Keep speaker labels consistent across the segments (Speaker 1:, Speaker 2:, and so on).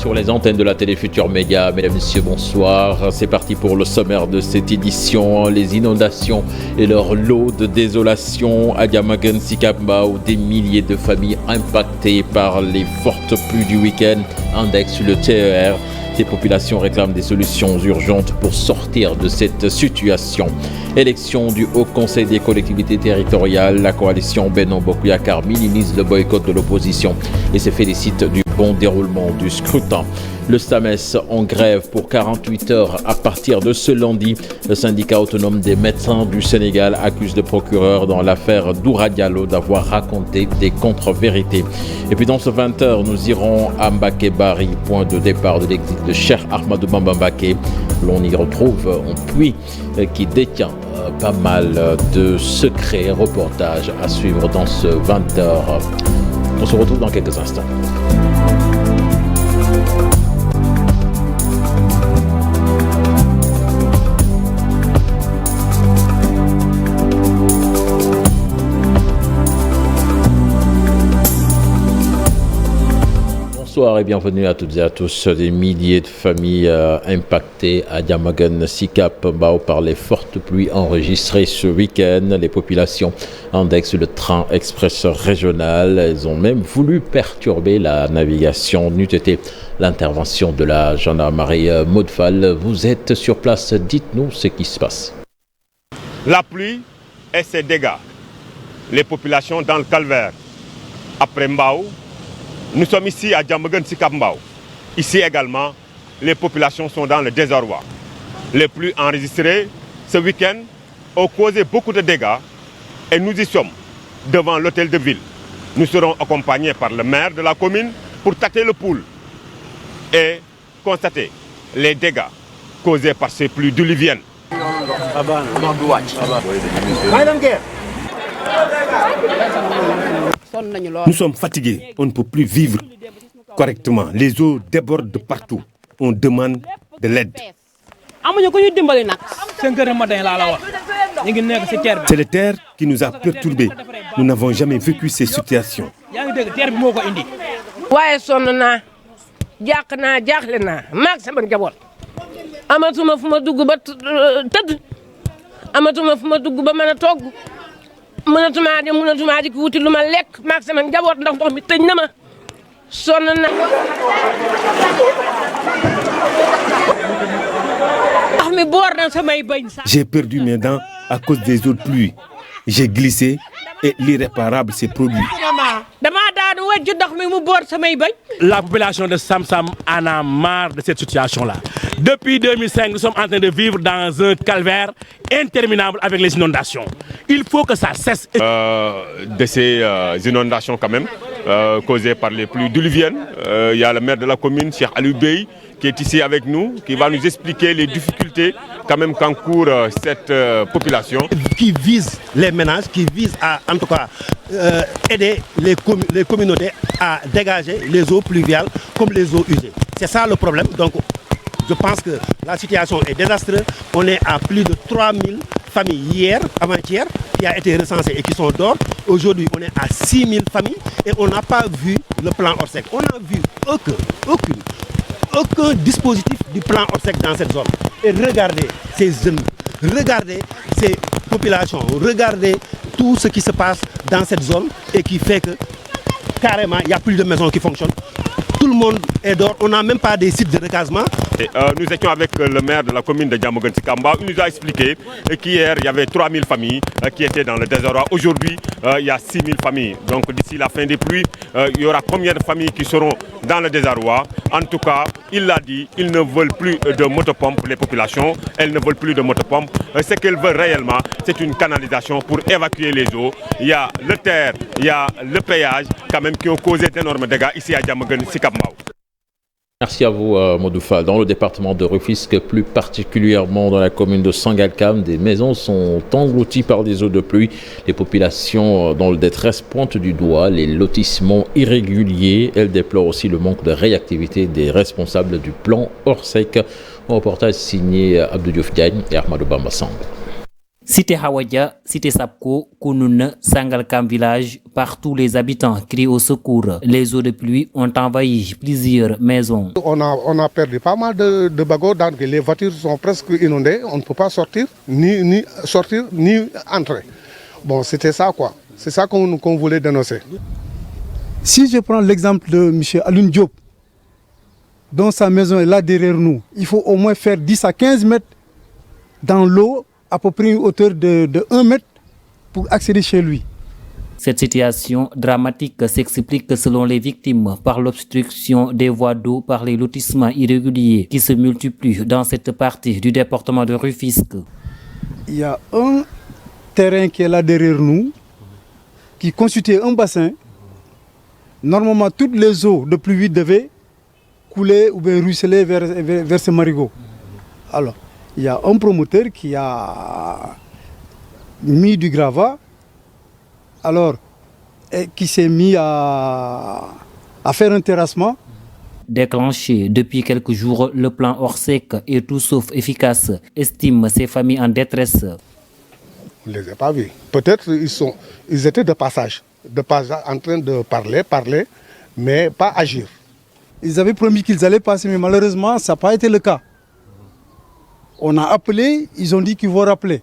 Speaker 1: sur les antennes de la télé Futur Média. Mesdames, Messieurs, bonsoir. C'est parti pour le sommaire de cette édition. Les inondations et leur lot de désolation à Diamaguène, Sicap Mbao, des milliers de familles impactées par les fortes pluies du week-end. Index sur le TER. Ces populations réclament des solutions urgentes pour sortir de cette situation. Élection du Haut Conseil des collectivités territoriales, la coalition Benno Bokk Yakaar minimise le boycott de l'opposition et se félicite du bon déroulement du scrutin. Le SAMES en grève pour 48 heures à partir de ce lundi. Le syndicat autonome des médecins du Sénégal accuse le procureur dans l'affaire Doura Diallo d'avoir raconté des contre-vérités. Et puis dans ce 20h, nous irons à Mbacké Bari, point de départ de l'exil de Cheikh Ahmadou Bamba Mbacké. L'on y retrouve un puits qui détient pas mal de secrets. Reportage à suivre dans ce 20h. On se retrouve dans quelques instants. Bonsoir et bienvenue à toutes et à tous. Des milliers de familles impactées à Diamaguène, Sicap Mbao par les fortes pluies enregistrées ce week-end. Les populations indexent le train express régional. Elles ont même voulu perturber la navigation. N'eût été l'intervention de la gendarmerie. Maud Fall, vous êtes sur place. Dites-nous ce qui se passe.
Speaker 2: La pluie et ses dégâts. Les populations dans le calvaire. Après Mbao, nous sommes ici à Diamaguène, Sicap Mbao. Ici également, les populations sont dans le désarroi. Les pluies enregistrées ce week-end ont causé beaucoup de dégâts et nous y sommes devant l'hôtel de ville. Nous serons accompagnés par le maire de la commune pour tâter le pouls et constater les dégâts causés par ces pluies diluviennes.
Speaker 3: Nous sommes fatigués, on ne peut plus vivre correctement. Les eaux débordent de partout. On demande de l'aide. C'est le terre qui nous a perturbés. Nous n'avons jamais vécu ces situations. J'ai perdu mes dents à cause des eaux de pluie. J'ai glissé et l'irréparable s'est produit.
Speaker 4: La population de Samsam en a marre de cette situation-là. Depuis 2005, nous sommes en train de vivre dans un calvaire interminable avec les inondations. Il faut que ça cesse.
Speaker 2: De ces inondations quand même, causées par les pluies diluviennes, il y a le maire de la commune, Cheikh Aliou Bey, qui est ici avec nous, qui va nous expliquer les difficultés quand même qu'encourt cette population.
Speaker 5: Qui vise les ménages, qui vise à en tout cas aider les communautés à dégager les eaux pluviales comme les eaux usées. C'est ça le problème. Donc je pense que la situation est désastreuse. On est à plus de 3000 familles hier, avant-hier, qui a été recensées et qui sont dehors. Aujourd'hui, on est à 6000 familles et on n'a pas vu le plan Orsec. On n'a vu aucun dispositif du plan Orsec dans cette zone. Et regardez ces jeunes, regardez ces populations, regardez tout ce qui se passe dans cette zone et qui fait que carrément, il n'y a plus de maisons qui fonctionnent. Tout le monde est dehors, on n'a même pas des sites de recasement.
Speaker 2: Nous étions avec le maire de la commune de Diamaguène, Sicap Mbao. Il nous a expliqué qu'hier, il y avait 3000 familles qui étaient dans le désarroi. Aujourd'hui, il y a 6000 familles. Donc d'ici la fin des pluies, il y aura combien de familles qui seront dans le désarroi? En tout cas, il l'a dit, ils ne veulent plus de motopompes pour les populations. Elles ne veulent plus de motopompes. Ce qu'elles veulent réellement, c'est une canalisation pour évacuer les eaux. Il y a le terre, il y a le péage quand même qui ont causé d'énormes dégâts ici à Diamaguène, Sicap Mbao.
Speaker 1: Merci à vous, Maud Fall. Dans le département de Rufisque, plus particulièrement dans la commune de Sangalkam, des maisons sont englouties par des eaux de pluie. Les populations dans le détresse pointent du doigt les lotissements irréguliers. Elles déplorent aussi le manque de réactivité des responsables du plan Orsec. Un reportage signé Abdou Diouf Diagne et Ahmadou Bamba Samb.
Speaker 6: Cité Hawadia, Cité Sapko, Kounoune, Sangalkam village, partout les habitants crient au secours. Les eaux de pluie ont envahi plusieurs maisons.
Speaker 7: On a perdu pas mal de bagots, donc les voitures sont presque inondées, on ne peut pas sortir, ni sortir, ni entrer. Bon, c'était ça quoi, c'est ça qu'on voulait dénoncer.
Speaker 8: Si je prends l'exemple de M. Alun Diop, dont sa maison est là derrière nous, il faut au moins faire 10 à 15 mètres dans l'eau, à peu près une hauteur de 1 mètre pour accéder chez lui.
Speaker 6: Cette situation dramatique s'explique selon les victimes par l'obstruction des voies d'eau par les lotissements irréguliers qui se multiplient dans cette partie du département de Rufisque.
Speaker 8: Il y a un terrain qui est là derrière nous, qui constitue un bassin. Normalement, toutes les eaux de pluie devaient couler ou bien ruisseler vers ce marigot. Alors, il y a un promoteur qui a mis du gravat, alors, et qui s'est mis à faire un terrassement.
Speaker 6: Déclenché depuis quelques jours, le plan Orsec est tout sauf efficace, estime ces familles en détresse.
Speaker 7: On ne les a pas vus. Peut-être ils étaient de passage en train de parler, mais pas agir.
Speaker 8: Ils avaient promis qu'ils allaient passer, mais malheureusement, ça n'a pas été le cas. On a appelé, ils ont dit qu'ils vont rappeler.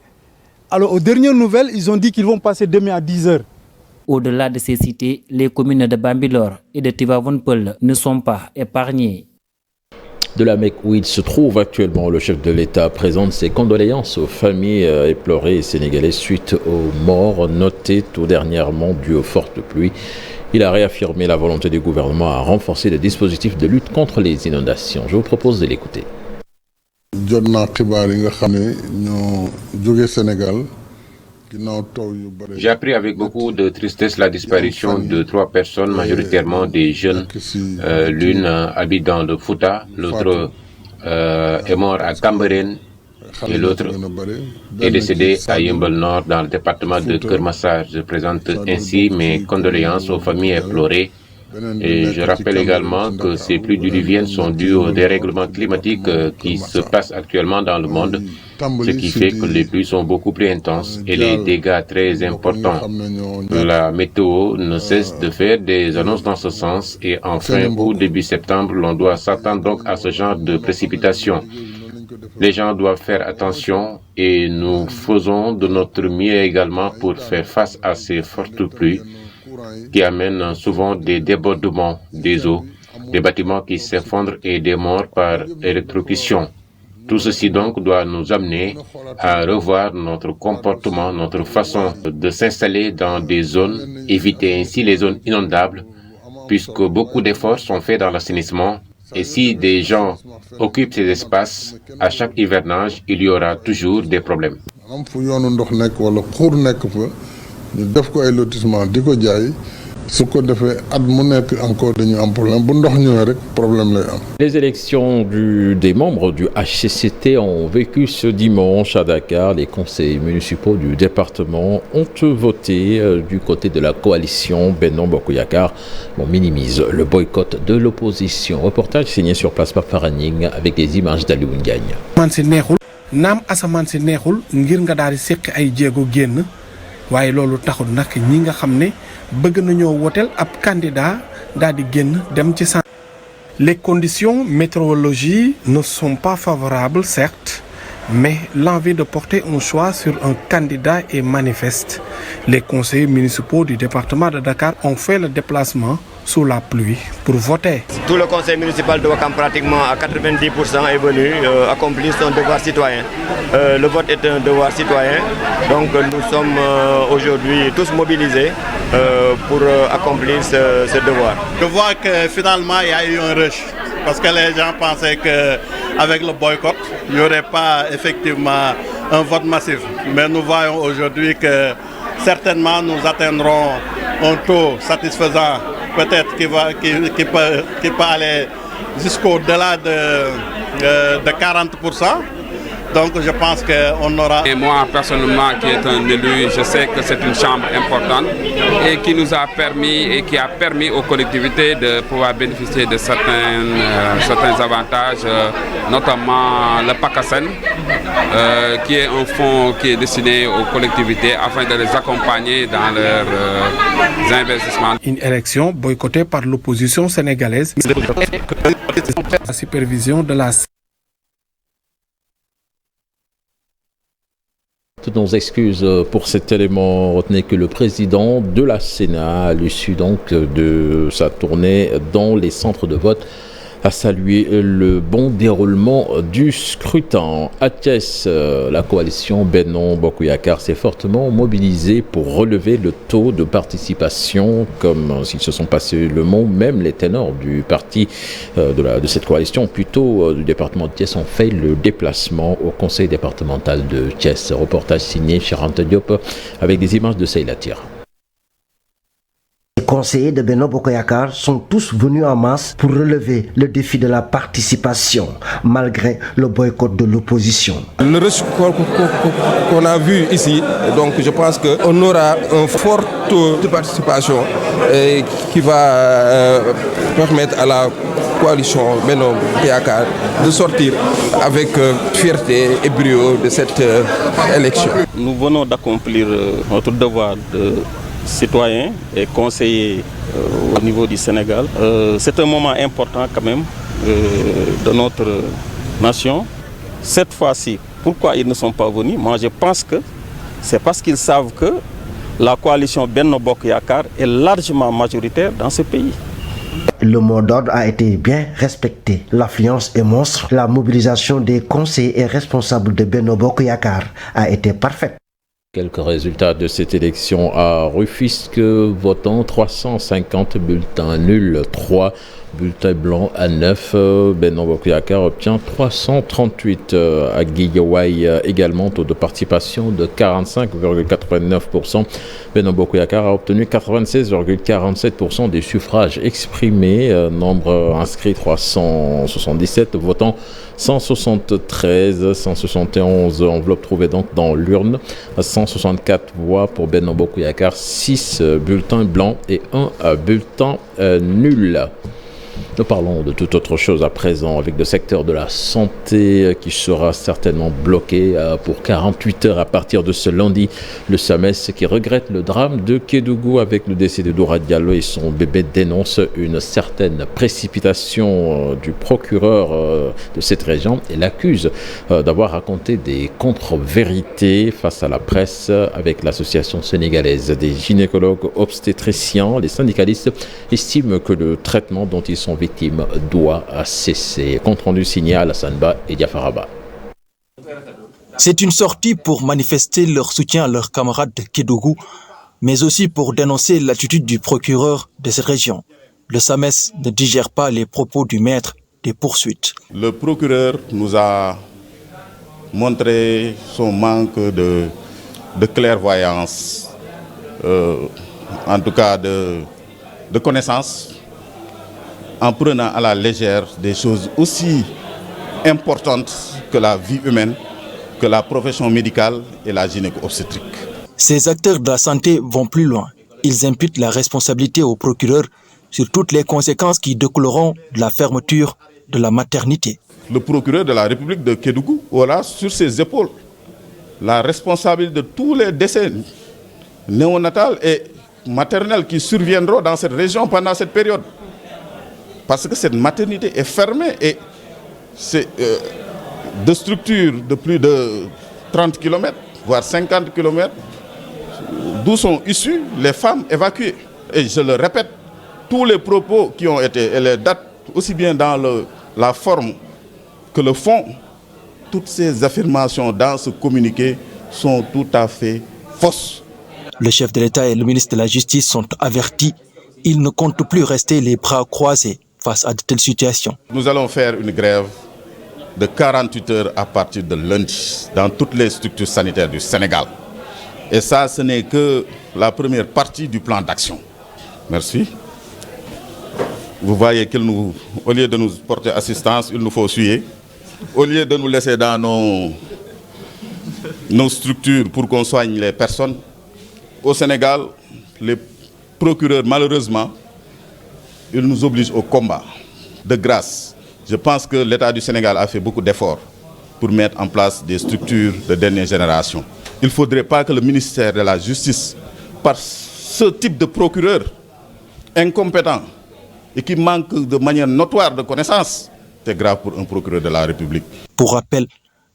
Speaker 8: Alors, aux dernières nouvelles, ils ont dit qu'ils vont passer demain à 10h.
Speaker 6: Au-delà de ces cités, les communes de Bambilor et de Tivaouane-Peulh ne sont pas épargnées.
Speaker 1: De la Mecque où il se trouve actuellement, le chef de l'État présente ses condoléances aux familles éplorées sénégalaises suite aux morts notées tout dernièrement dues aux fortes pluies. Il a réaffirmé la volonté du gouvernement à renforcer les dispositifs de lutte contre les inondations. Je vous propose de l'écouter.
Speaker 9: J'ai appris avec beaucoup de tristesse la disparition de 3 personnes, majoritairement des jeunes. L'une habite dans le Fouta, l'autre est mort à Cambérène et l'autre est décédé à Yeumbeul Nord dans le département de Keur Massar. Je présente ainsi mes condoléances aux familles éplorées. Et je rappelle également que ces pluies diluviennes sont dues au dérèglement climatique qui se passe actuellement dans le monde, ce qui fait que les pluies sont beaucoup plus intenses et les dégâts très importants. La météo ne cesse de faire des annonces dans ce sens et en fin ou début septembre, l'on doit s'attendre donc à ce genre de précipitations. Les gens doivent faire attention et nous faisons de notre mieux également pour faire face à ces fortes pluies qui amènent souvent des débordements des eaux, des bâtiments qui s'effondrent et des morts par électrocution. Tout ceci donc doit nous amener à revoir notre comportement, notre façon de s'installer dans des zones, éviter ainsi les zones inondables, puisque beaucoup d'efforts sont faits dans l'assainissement. Et si des gens occupent ces espaces, à chaque hivernage, il y aura toujours des problèmes.
Speaker 1: Les élections des membres du HCCT ont vécu ce dimanche à Dakar. Les conseils municipaux du département ont voté du côté de la coalition Benno Bokk Yakaar. On minimise le boycott de l'opposition. Reportage signé sur place par Faraning avec des images d'Aliou Ngagne.
Speaker 10: waaye loolu taxul nag ñi nga xam ne bëgg nañoo woteel ab candidat daal di génn dem ci centre. Les conditions météorologiques ne sont pas favorables certes, mais l'envie de porter un choix sur un candidat est manifeste. Les conseillers municipaux du département de Dakar ont fait le déplacement sous la pluie pour voter.
Speaker 11: Tout le conseil municipal de Ouakam, pratiquement à 90%, est venu accomplir son devoir citoyen. Le vote est un devoir citoyen, donc nous sommes aujourd'hui tous mobilisés pour accomplir ce devoir.
Speaker 12: Je vois que finalement il y a eu un rush, parce que les gens pensaient qu'avec le boycott, il n'y aurait pas effectivement un vote massif. Mais nous voyons aujourd'hui que certainement nous atteindrons un taux satisfaisant, peut-être qui peut aller jusqu'au-delà de 40%. Donc je pense qu'on aura...
Speaker 13: Et moi personnellement qui est un élu, je sais que c'est une chambre importante et qui nous a permis et qui a permis aux collectivités de pouvoir bénéficier de certains avantages, notamment le PACASEN, qui est un fonds qui est destiné aux collectivités afin de les accompagner dans leurs investissements.
Speaker 10: Une élection boycottée par l'opposition sénégalaise. La supervision de la...
Speaker 1: Toutes nos excuses pour cet élément. Retenez que le président de la Sénat, à l'issue donc de sa tournée dans les centres de vote, a salué le bon déroulement du scrutin. À Thiès, la coalition Benno Bokk Yakaar s'est fortement mobilisée pour relever le taux de participation, comme s'ils se sont passés le mot. Même les ténors du parti de cette coalition, plutôt du département de Thiès, ont fait le déplacement au conseil départemental de Thiès. Reportage signé Charante Diop avec des images de Seyla Tire.
Speaker 14: Les conseillers de Benno Bokk Yakaar sont tous venus en masse pour relever le défi de la participation, malgré le boycott de l'opposition.
Speaker 15: Le risque qu'on a vu ici, donc je pense qu'on aura un fort taux de participation qui va permettre à la coalition Benno Bokk Yakaar de sortir avec fierté et brio de cette élection.
Speaker 16: Nous venons d'accomplir notre devoir de citoyens et conseillers au niveau du Sénégal. C'est un moment important quand même de notre nation. Cette fois-ci, pourquoi ils ne sont pas venus? Moi je pense que c'est parce qu'ils savent que la coalition Benno Bokk Yakaar est largement majoritaire dans ce pays.
Speaker 14: Le mot d'ordre a été bien respecté. L'affluence est monstre. La mobilisation des conseillers et responsables de Benno Bokk Yakaar a été parfaite.
Speaker 1: Quelques résultats de cette élection à Rufisque. Votant 350, bulletins nuls 3, bulletins blancs à 9. Benno Bokk Yakaar obtient 338. À Guédiawaye également, taux de participation de 45,89%. Benno Bokk Yakaar a obtenu 96,47% des suffrages exprimés. Nombre inscrit 377, votants 173, 171 enveloppes trouvées donc dans l'urne, 164 voix pour Benno Bokk Yakaar, 6 bulletins blancs et 1 bulletin nul. Nous parlons de toute autre chose à présent avec le secteur de la santé qui sera certainement bloqué pour 48 heures à partir de ce lundi. Le SAMES qui regrette le drame de Kédougou avec le décès de Doura Diallo et son bébé dénonce une certaine précipitation du procureur de cette région et l'accuse d'avoir raconté des contre-vérités face à la presse avec l'association sénégalaise des gynécologues obstétriciens. Les syndicalistes estiment que le traitement dont ils sont victimes doit cesser. Compte rendu signé à Alassane Ba et Diafaraba.
Speaker 17: C'est une sortie pour manifester leur soutien à leurs camarades de Kédougou, mais aussi pour dénoncer l'attitude du procureur de cette région. Le SAMES ne digère pas les propos du maître des poursuites.
Speaker 18: Le procureur nous a montré son manque de clairvoyance, en tout cas de connaissance, en prenant à la légère des choses aussi importantes que la vie humaine, que la profession médicale et la gynéco-obstétrique.
Speaker 17: Ces acteurs de la santé vont plus loin. Ils imputent la responsabilité au procureur sur toutes les conséquences qui découleront de la fermeture de la maternité.
Speaker 18: Le procureur de la République de Kédougou aura sur ses épaules la responsabilité de tous les décès néonatals et maternels qui surviendront dans cette région pendant cette période. Parce que cette maternité est fermée et c'est de structures de plus de 30 km, voire 50 km, d'où sont issues les femmes évacuées. Et je le répète, tous les propos qui ont été, et les dates, aussi bien dans la forme que le fond, toutes ces affirmations dans ce communiqué sont tout à fait fausses.
Speaker 17: Le chef de l'État et le ministre de la Justice sont avertis. Ils ne comptent plus rester les bras croisés face à de telles situations.
Speaker 18: Nous allons faire une grève de 48 heures à partir de lundi dans toutes les structures sanitaires du Sénégal. Et ça, ce n'est que la première partie du plan d'action. Merci. Vous voyez qu'au lieu de nous porter assistance, il nous faut suer. Au lieu de nous laisser dans nos structures pour qu'on soigne les personnes, au Sénégal, les procureurs, malheureusement, ils nous obligent au combat. De grâce, je pense que l'État du Sénégal a fait beaucoup d'efforts pour mettre en place des structures de dernière génération. Il ne faudrait pas que le ministère de la Justice, par ce type de procureur incompétent et qui manque de manière notoire de connaissances, c'est grave pour un procureur de la République.
Speaker 17: Pour rappel,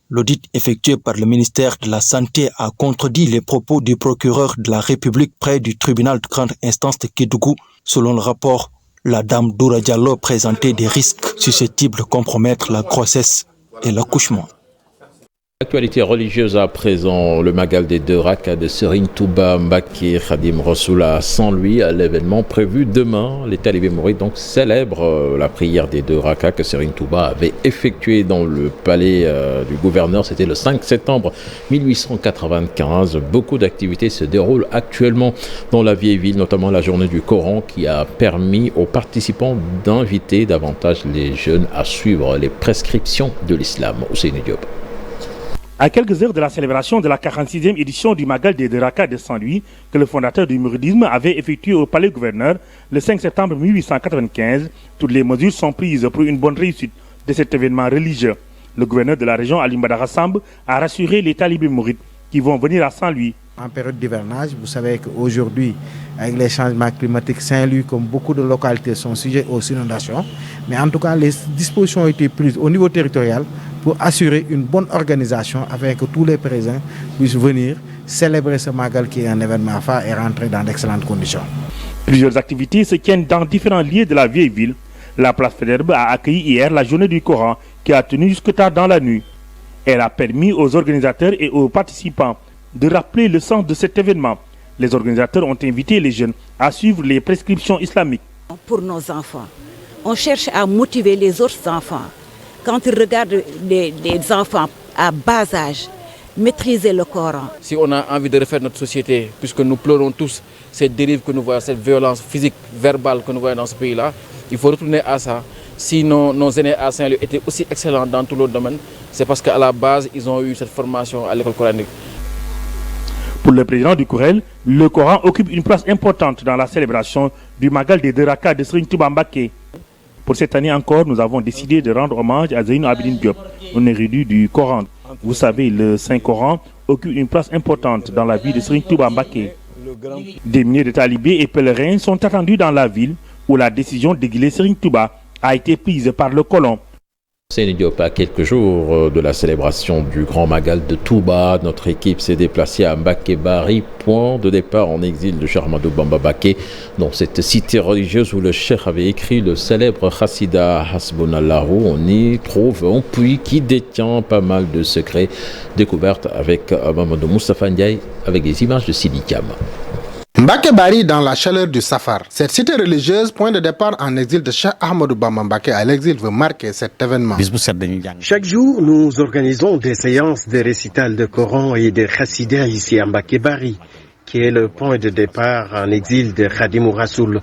Speaker 17: l'audit effectué par le ministère de la Santé a contredit les propos du procureur de la République près du tribunal de grande instance de Kédougou. Selon le rapport, la dame Doura Diallo présentait des risques susceptibles de compromettre la grossesse et l'accouchement.
Speaker 1: Actualité religieuse à présent, le Magal des deux Rakas de Serigne Touba Mbacké Khadim Rassoul à Saint-Louis, à l'événement prévu demain. Les talibés mourides donc célèbrent la prière des deux Rakas que Serigne Touba avait effectuée dans le palais du gouverneur. C'était le 5 septembre 1895. Beaucoup d'activités se déroulent actuellement dans la vieille ville, notamment la journée du Coran qui a permis aux participants d'inviter davantage les jeunes à suivre les prescriptions de l'islam. Ousseynou Diop.
Speaker 19: À quelques heures de la célébration de la 46e édition du Magal des deux Rakas de Saint-Louis, que le fondateur du mouridisme avait effectué au palais gouverneur le 5 septembre 1895, toutes les mesures sont prises pour une bonne réussite de cet événement religieux. Le gouverneur de la région, Ali Mbadara Samb, a rassuré les talibés mourides qui vont venir à Saint-Louis.
Speaker 20: En période d'hivernage, vous savez qu'aujourd'hui, avec les changements climatiques, Saint-Louis, comme beaucoup de localités, sont sujets aux inondations. Mais en tout cas, les dispositions ont été prises au niveau territorial pour assurer une bonne organisation afin que tous les présents puissent venir célébrer ce Magal qui est un événement phare et rentrer dans d'excellentes conditions.
Speaker 19: Plusieurs activités se tiennent dans différents lieux de la vieille ville. La place Faidherbe a accueilli hier la journée du Coran qui a tenu jusque tard dans la nuit. Elle a permis aux organisateurs et aux participants de rappeler le sens de cet événement. Les organisateurs ont invité les jeunes à suivre les prescriptions islamiques.
Speaker 21: Pour nos enfants, on cherche à motiver les autres enfants. Quand ils regardent des enfants à bas âge maîtriser le Coran.
Speaker 22: Si on a envie de refaire notre société, puisque nous pleurons tous cette dérive que nous voyons, cette violence physique, verbale que nous voyons dans ce pays-là, il faut retourner à ça. Si nos aînés à Saint-Louis étaient aussi excellents dans tous les domaines, c'est parce qu'à la base, ils ont eu cette formation à l'école coranique.
Speaker 19: Pour le président du Courel, le Coran occupe une place importante dans la célébration du Magal des deux Rakas de Serigne Touba Mbacké. Pour cette année encore, nous avons décidé de rendre hommage à Zeynou Abidine Diop, un érudit du Coran. Vous savez, le Saint-Coran occupe une place importante dans la vie de Serigne Touba Mbacké. Des milliers de talibés et pèlerins sont attendus dans la ville où la décision d'exiler Serigne Touba a été prise par le colon.
Speaker 1: C'est Diop, à quelques jours de la célébration du Grand Magal de Touba, notre équipe s'est déplacée à Mbacké Bari, point de départ en exil de Cheikh Ahmadou Bamba Mbacké, dans cette cité religieuse où le Cheikh avait écrit le célèbre Khassida Hasbunallahu. On y trouve un puits qui détient pas mal de secrets, découvertes avec Mamadou Moustapha Ndiaye, avec des images de Sidi Thiam.
Speaker 23: Mbacké Bari dans la chaleur du Safar. Cette cité religieuse, point de départ en exil de Cheikh Ahmadou Bamba Mbacké à l'exil, veut marquer cet événement.
Speaker 24: Chaque jour, nous organisons des séances de récital de Coran et de Khassida ici à Mbacké Bari, qui est le point de départ en exil de Khadim Rassoul.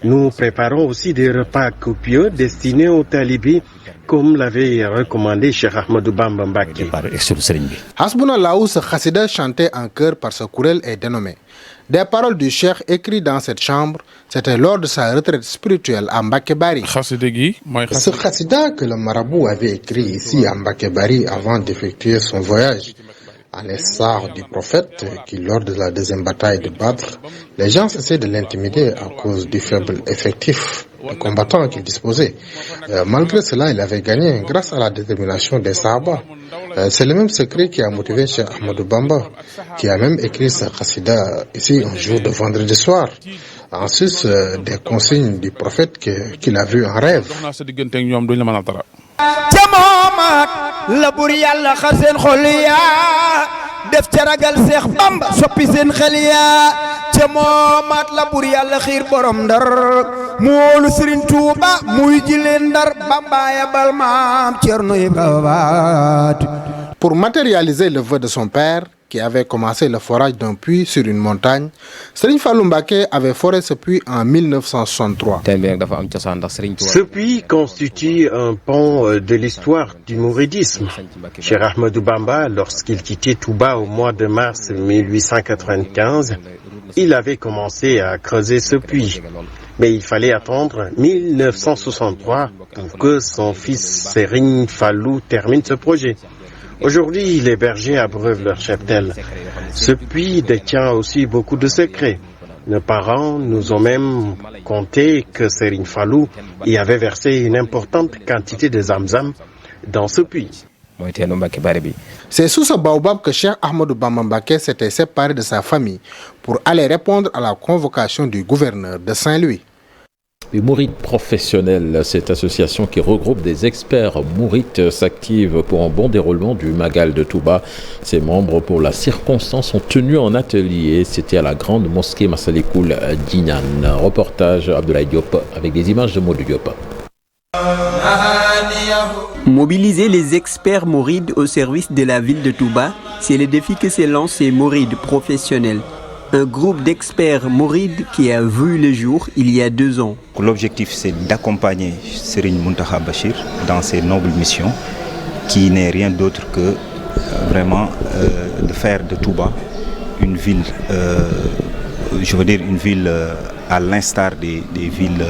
Speaker 24: Nous préparons aussi des repas copieux destinés aux talibés, comme l'avait recommandé Cheikh Ahmadou Bamba Mbacké.
Speaker 23: Hasbunallahu, ce Khassida chanté en chœur par ce Courel est dénommé. Des paroles du Cheikh écrites dans cette chambre, c'était lors de sa retraite spirituelle à Mbacké Bari. Ce Khassida que le marabout avait écrit ici à Mbacké Bari avant d'effectuer son voyage, à l'instar du prophète qui, lors de la deuxième bataille de Badr, les gens essaient de l'intimider à cause du faible effectif de combattants qu'il disposait. Malgré cela, il avait gagné grâce à la détermination des Sahaba. C'est le même secret qui a motivé Cheikh Ahmadou Bamba, qui a même écrit sa Khassida ici un jour de vendredi soir, en sus des consignes du prophète qu'il a vu en rêve.
Speaker 25: def ca ragal Seex Bamba soppi seen xel yaa ca moomaat la bur yàlla xiir borom Ndar mu wóolu Sëriñ Tuuba muy ji leen Ndar Bamba yabal maam Cerno Ibra.
Speaker 23: Pour matérialiser le vœu de son père, qui avait commencé le forage d'un puits sur une montagne, Serigne Fallou Mbacké avait foré ce puits en 1963.
Speaker 24: Ce puits constitue un pan de l'histoire du mouridisme. Cheikh Ahmadou Bamba, lorsqu'il quittait Touba au mois de mars 1895, il avait commencé à creuser ce puits. Mais il fallait attendre 1963 pour que son fils Serigne Fallou termine ce projet. Aujourd'hui, les bergers abreuvent leur cheptel. Ce puits détient aussi beaucoup de secrets. Nos parents nous ont même conté que Serigne Fallou y avait versé une importante quantité de zamzam dans ce puits.
Speaker 23: C'est sous ce baobab que Cheikh Ahmadou Bamba Mbacké s'était séparé de sa famille pour aller répondre à la convocation du gouverneur de Saint-Louis.
Speaker 1: Les Mourides professionnels, cette association qui regroupe des experts mourides s'active pour un bon déroulement du Magal de Touba. Ses membres, pour la circonstance, ont tenu un atelier. C'était à la grande mosquée Massalikoul d'Inan. Reportage Abdoulaye Diop avec des images de Modou Diop.
Speaker 2: Mobiliser les experts mourides au service de la ville de Touba, c'est le défi que s'est lancé Mourides professionnels. Un groupe d'experts mourides qui a vu le jour il y a 2 ans.
Speaker 3: L'objectif, c'est d'accompagner Serigne Mountakha Bachir dans ses nobles missions, qui n'est rien d'autre que vraiment de faire de Touba une ville, une ville à l'instar des villes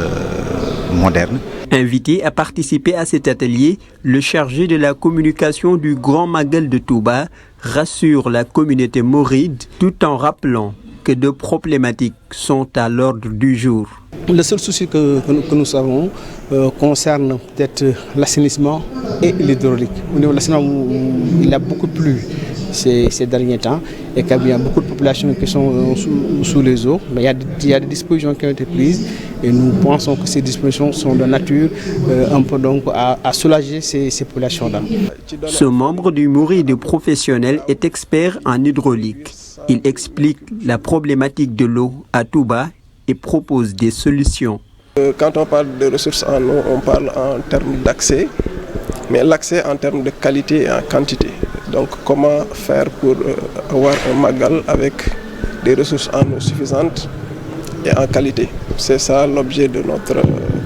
Speaker 3: modernes.
Speaker 2: Invité à participer à cet atelier, le chargé de la communication du Grand Magal de Touba rassure la communauté mouride tout en rappelant que 2 problématiques sont à l'ordre du jour.
Speaker 4: Le seul souci que nous savons concerne peut-être l'assainissement et l'hydraulique. Au niveau de l'assainissement, il a beaucoup plu ces derniers temps et qu'il y a beaucoup de populations qui sont sous les eaux. Mais il y a des dispositions qui ont été prises et nous pensons que ces dispositions sont de nature un peu donc à soulager ces populations-là.
Speaker 2: Ce membre du Mouride professionnel est expert en hydraulique. Il explique la problématique de l'eau à Touba et propose des solutions.
Speaker 10: Quand on parle de ressources en eau, on parle en termes d'accès, mais l'accès en termes de qualité et en quantité. Donc comment faire pour avoir un magal avec des ressources en eau suffisantes et en qualité. C'est ça l'objet de notre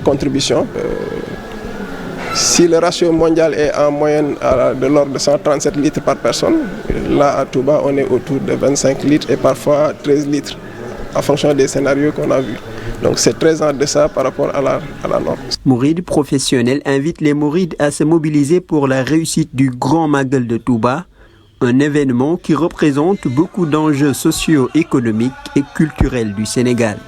Speaker 10: contribution. Si le ratio mondial est en moyenne de l'ordre de 137 litres par personne, là à Touba on est autour de 25 litres et parfois 13 litres en fonction des scénarios qu'on a vus. Donc c'est très en deçà par rapport à la norme.
Speaker 2: Mouride professionnel invite les Mourides à se mobiliser pour la réussite du Grand Magal de Touba, un événement qui représente beaucoup d'enjeux socio-économiques et culturels du Sénégal.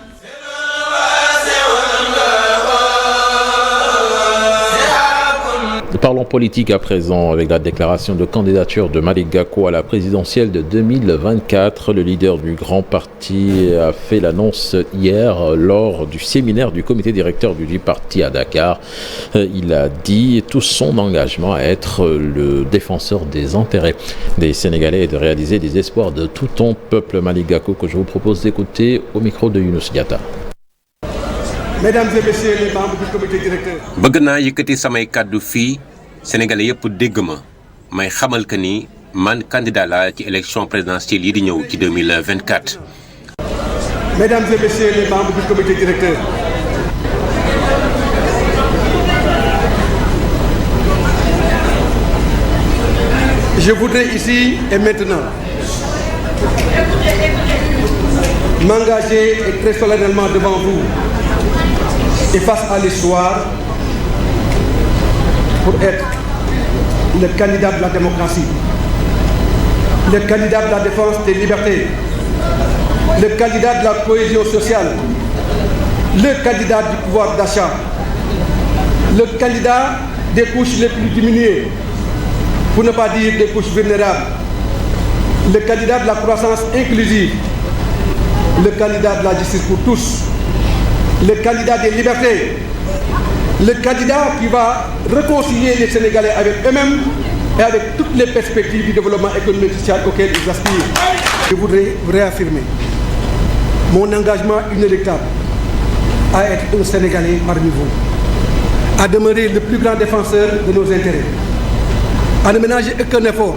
Speaker 1: Parlons politique à présent avec la déclaration de candidature de Malick Gakou à la présidentielle de 2024. Le leader du grand parti a fait l'annonce hier lors du séminaire du comité directeur du parti à Dakar. Il a dit tout son engagement à être le défenseur des intérêts des Sénégalais et de réaliser les espoirs de tout ton peuple. Malick Gakou que je vous propose d'écouter au micro de Younous Diatta.
Speaker 5: Mesdames et messieurs les membres du comité directeur.
Speaker 9: bëgg naa yëkkati samay kàddu fii Sénégalais yëpp dégg ma may xamal que ni man candidat la ci élection présidentielle yi di ñëw ci 2024.
Speaker 5: Mesdames et messieurs les membres du comité directeur. Je voudrais ici et maintenant m'engager très solennellement devant vous et face à l'histoire pour être le candidat de la démocratie, le candidat de la défense des libertés, le candidat de la cohésion sociale, le candidat du pouvoir d'achat, le candidat des couches les plus diminuées, pour ne pas dire des couches vulnérables, le candidat de la croissance inclusive, le candidat de la justice pour tous, le candidat des libertés, le candidat qui va réconcilier les Sénégalais avec eux-mêmes et avec toutes les perspectives du développement économique et social auquel ils aspirent. Je voudrais réaffirmer mon engagement inéluctable à être un Sénégalais parmi vous, à demeurer le plus grand défenseur de nos intérêts, à ne ménager aucun effort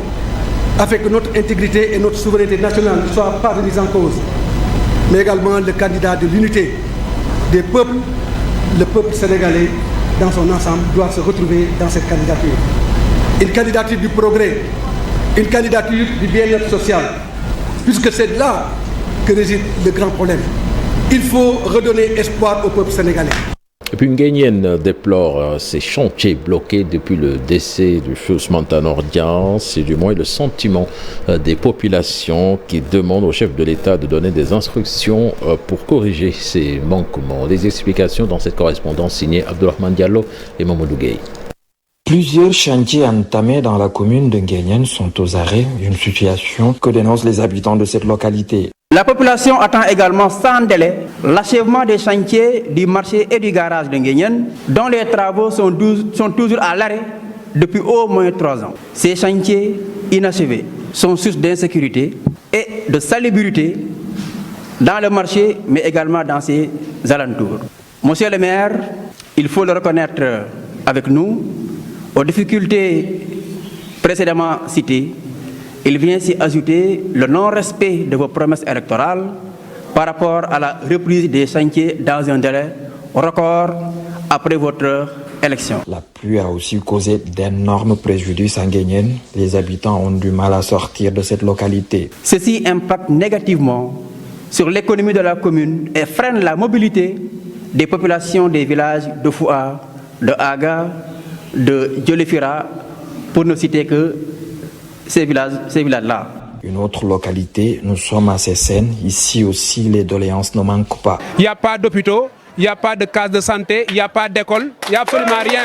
Speaker 5: afin que notre intégrité et notre souveraineté nationale ne soient pas remises en cause, mais également le candidat de l'unité des peuples. Le peuple sénégalais dans son ensemble doit se retrouver dans cette candidature. Une candidature du progrès, une candidature du bien-être social, puisque c'est là que réside le grand problème. Il faut redonner espoir au peuple sénégalais.
Speaker 1: Et puis une Guinéenne déplore ces chantiers bloqués depuis le décès du feu Mantanordian. C'est du moins le sentiment des populations qui demandent au chef de l'État de donner des instructions pour corriger ces manquements. Les explications dans cette correspondance signée Abdourahmane Diallo et Mamadou Gueye.
Speaker 6: Plusieurs chantiers entamés dans la commune de Nguyen sont aux arrêts, une situation que dénoncent les habitants de cette localité.
Speaker 25: La population attend également sans délai l'achèvement des chantiers du marché et du garage de Nguyen, dont les travaux sont toujours à l'arrêt depuis au moins 3 ans. Ces chantiers inachevés sont source d'insécurité et de salubrité dans le marché, mais également dans ses alentours. Monsieur le maire, il faut le reconnaître avec nous, aux difficultés précédemment citées, il vient s'y ajouter le non-respect de vos promesses électorales par rapport à la reprise des chantiers dans un délai record après votre élection.
Speaker 6: La pluie a aussi causé d'énormes préjudices en Guinéenne. Les habitants ont du mal à sortir de cette localité.
Speaker 25: Ceci impacte négativement sur l'économie de la commune et freine la mobilité des populations des villages de Foua, de Aga, de Djolifira, pour ne citer que ces villages-là.
Speaker 6: Une autre localité, nous sommes à Sessène. Ici aussi, les doléances ne manquent pas.
Speaker 13: Il n'y a pas d'hôpitaux, il n'y a pas de cases de santé, il n'y a pas d'école, il n'y a absolument rien.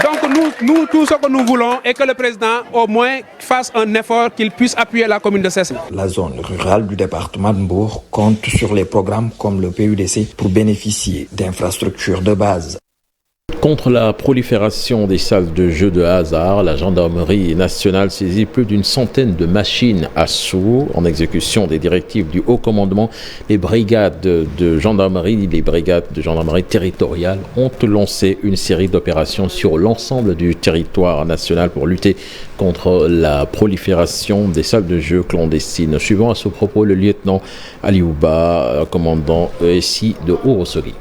Speaker 13: Donc nous, tout ce que nous voulons est que le président au moins fasse un effort qu'il puisse appuyer la commune de Sessène.
Speaker 6: La zone rurale du département de Mbour compte sur les programmes comme le PUDC pour bénéficier d'infrastructures de base.
Speaker 1: Contre la prolifération des salles de jeux de hasard, la gendarmerie nationale saisit plus d'une centaine de machines à sous. En exécution des directives du haut commandement, les brigades de gendarmerie territoriale ont lancé une série d'opérations sur l'ensemble du territoire national pour lutter contre la prolifération des salles de jeux clandestines. Suivant à ce propos le lieutenant Aliouba, commandant ESI de Ourossogui.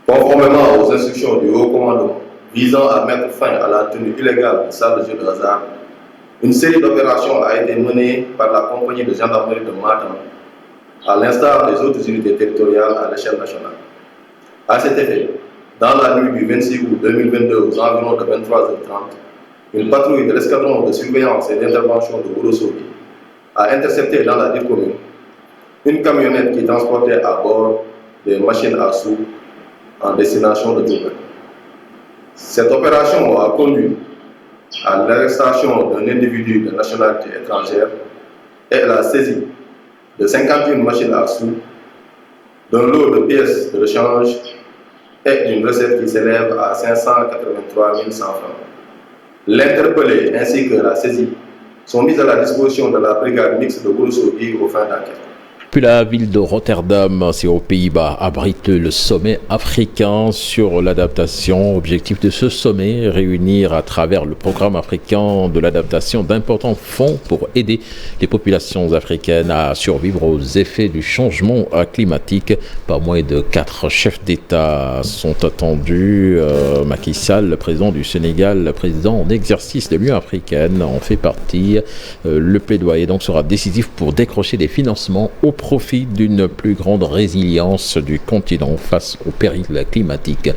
Speaker 7: Conformément aux instructions du haut commandement visant à mettre fin à la tenue illégale de salles de jeux de hasard, une série d'opérations a été menée par la compagnie de gendarmerie de Matam, à l'instar des autres unités territoriales à l'échelle nationale. À cet effet, dans la nuit du 26 août 2022 aux environs de 23h30, une patrouille de l'escadron de surveillance et d'intervention de Ourossogui a intercepté dans la dite commune une camionnette qui transportait à bord des machines à sous en destination de Djoubel. Cette opération a conduit à l'arrestation d'un individu de nationalité étrangère et à la saisie de 51 machines à sous, d'un lot de pièces de rechange et d'une recette qui s'élève à 583 100 francs. L'interpellé ainsi que la saisie sont mis à la disposition de la brigade mixte de Ourossogui aux fins d'enquête.
Speaker 1: Puis la ville de Rotterdam, c'est aux Pays-Bas, abrite le sommet africain sur l'adaptation. Objectif de ce sommet, réunir à travers le programme africain de l'adaptation d'importants fonds pour aider les populations africaines à survivre aux effets du changement climatique. Pas moins de 4 chefs d'État sont attendus. Macky Sall, le président du Sénégal, le président en exercice de l'Union africaine, en fait partie. Le plaidoyer donc sera décisif pour décrocher des financements au profit d'une plus grande résilience du continent face au péril climatique.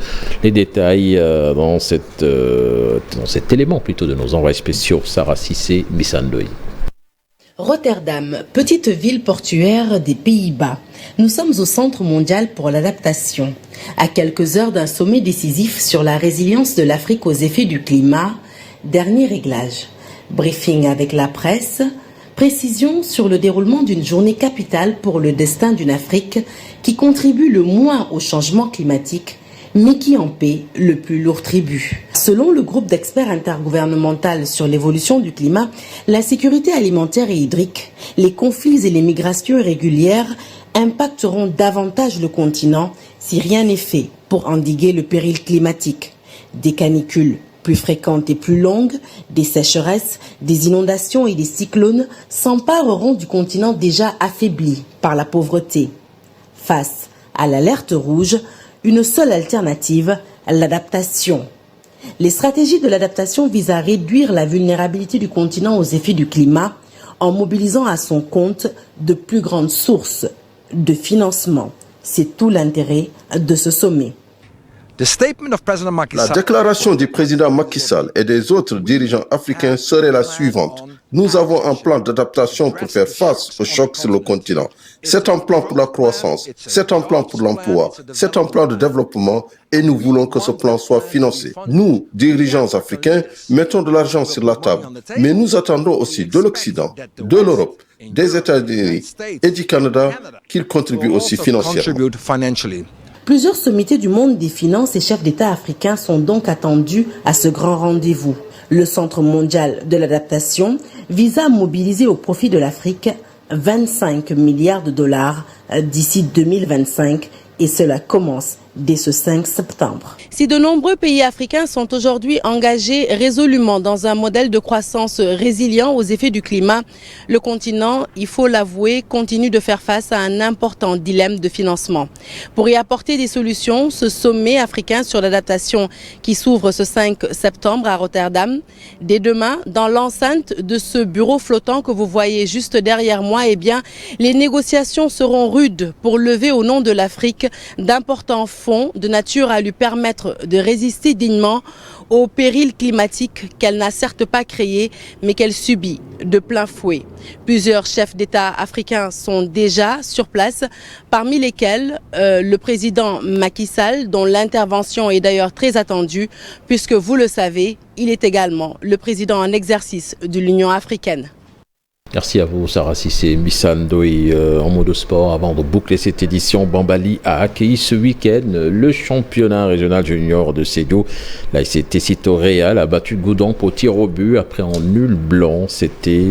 Speaker 1: Les détails dans cet élément plutôt de nos envois spéciaux, Sarah Cissé, Missandoy.
Speaker 8: Rotterdam, petite ville portuaire des Pays-Bas. Nous sommes au Centre mondial pour l'adaptation. À quelques heures d'un sommet décisif sur la résilience de l'Afrique aux effets du climat, dernier réglage. Briefing avec la presse. Précision sur le déroulement d'une journée capitale pour le destin d'une Afrique qui contribue le moins au changement climatique, mais qui en paie le plus lourd tribut. Selon le groupe d'experts intergouvernemental sur l'évolution du climat, la sécurité alimentaire et hydrique, les conflits et les migrations irrégulières impacteront davantage le continent si rien n'est fait pour endiguer le péril climatique. Des canicules plus fréquentes et plus longues, des sécheresses, des inondations et des cyclones s'empareront du continent déjà affaibli par la pauvreté. Face à l'alerte rouge, une seule alternative, l'adaptation. Les stratégies de l'adaptation visent à réduire la vulnérabilité du continent aux effets du climat en mobilisant à son compte de plus grandes sources de financement. C'est tout l'intérêt de ce sommet.
Speaker 7: La déclaration du président Macky Sall et des autres dirigeants africains serait la suivante. Nous avons un plan d'adaptation pour faire face aux chocs sur le continent. C'est un plan pour la croissance, c'est un plan pour l'emploi, c'est un plan de développement et nous voulons que ce plan soit financé. Nous, dirigeants africains, mettons de l'argent sur la table, mais nous attendons aussi de l'Occident, de l'Europe, des États-Unis et du Canada qu'ils contribuent aussi financièrement.
Speaker 8: Plusieurs sommités du monde des finances et chefs d'État africains sont donc attendus à ce grand rendez-vous. Le Centre mondial de l'adaptation vise à mobiliser au profit de l'Afrique 25 milliards de dollars d'ici 2025 et cela commence dès ce 5 septembre.
Speaker 11: Si de nombreux pays africains sont aujourd'hui engagés résolument dans un modèle de croissance résilient aux effets du climat, le continent, il faut l'avouer, continue de faire face à un important dilemme de financement. Pour y apporter des solutions, ce sommet africain sur l'adaptation qui s'ouvre ce 5 septembre à Rotterdam, dès demain, dans l'enceinte de ce bureau flottant que vous voyez juste derrière moi, eh bien, les négociations seront rudes pour lever au nom de l'Afrique d'importants fonds de nature à lui permettre de résister dignement aux périls climatiques qu'elle n'a certes pas créés, mais qu'elle subit de plein fouet. Plusieurs chefs d'État africains sont déjà sur place, parmi lesquels le président Macky Sall, dont l'intervention est d'ailleurs très attendue, puisque vous le savez, il est également le président en exercice de l'Union africaine.
Speaker 1: Merci à vous, Sarah Cissé. Missando et en mode sport, avant de boucler cette édition, Bambali a accueilli ce week-end le championnat régional junior de Sédhiou. Là, c'était Tessito Real a battu Goudomp au tir au but après en nul blanc. C'était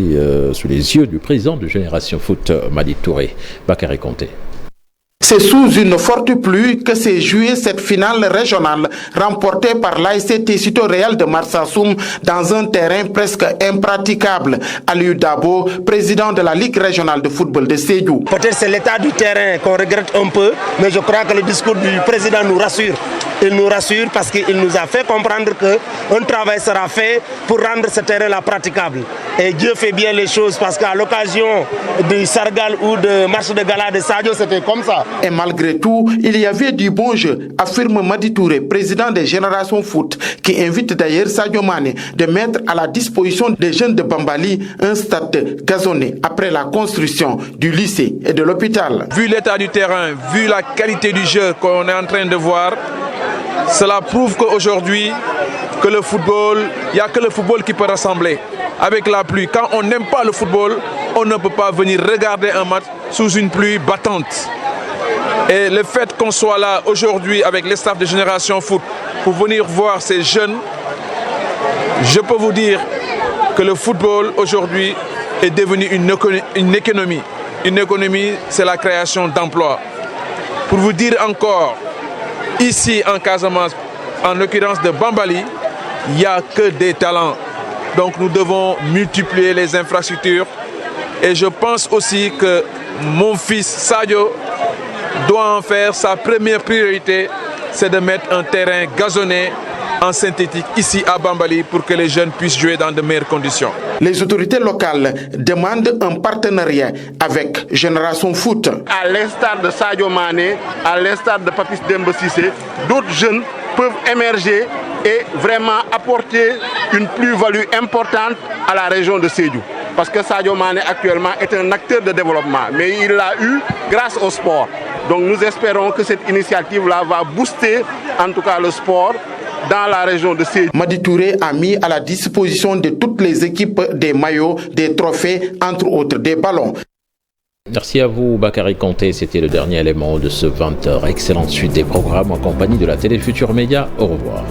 Speaker 1: sous les yeux du président de Génération Foot, Madi Touré. Bakary Conté.
Speaker 12: C'est sous une forte pluie que s'est jouée cette finale régionale remportée par l'ASC Tessito Real de Marsassoum dans un terrain presque impraticable. Aliou Dabo, président de la Ligue régionale de football de Sédhiou.
Speaker 14: Peut-être c'est l'état du terrain qu'on regrette un peu, mais je crois que le discours du président nous rassure. Il nous rassure parce qu'il nous a fait comprendre qu'un travail sera fait pour rendre ce terrain-là praticable. Et Dieu fait bien les choses parce qu'à l'occasion du Sargal ou de marche de gala de Sadio, c'était comme ça.
Speaker 12: Et malgré tout, il y avait du bon jeu, affirme Madi Touré, président des Générations Foot, qui invite d'ailleurs Sadio Mané de mettre à la disposition des jeunes de Bambali un stade gazonné après la construction du lycée et de l'hôpital.
Speaker 15: Vu l'état du terrain, vu la qualité du jeu qu'on est en train de voir, cela prouve qu'aujourd'hui, que le football, il n'y a que le football qui peut rassembler. Avec la pluie, quand on n'aime pas le football, on ne peut pas venir regarder un match sous une pluie battante. Et le fait qu'on soit là aujourd'hui avec les staffs de Génération Foot pour venir voir ces jeunes, je peux vous dire que le football aujourd'hui est devenu une économie. Une économie, c'est la création d'emplois. Pour vous dire encore, ici en Casamance, en l'occurrence de Bambali, il n'y a que des talents. Donc nous devons multiplier les infrastructures. Et je pense aussi que mon fils Sadio doit en faire sa première priorité, c'est de mettre un terrain gazonné en synthétique ici à Bambali pour que les jeunes puissent jouer dans de meilleures conditions.
Speaker 12: Les autorités locales demandent un partenariat avec Génération Foot.
Speaker 14: À l'instar de Sadio Mané, à l'instar de Papis Demba Cissé, d'autres jeunes peuvent émerger et vraiment apporter une plus-value importante à la région de Sédhiou. Parce que Sadio Mané actuellement est un acteur de développement, mais il l'a eu grâce au sport. Donc nous espérons que cette initiative-là va booster en tout cas le sport dans la région de Sédhiou.
Speaker 12: Madi Touré a mis à la disposition de toutes les équipes des maillots, des trophées, entre autres des ballons.
Speaker 1: Merci à vous, Bakary Conté. C'était le dernier élément de ce 20h. Excellente suite des programmes en compagnie de la Télé Futur Média. Au revoir.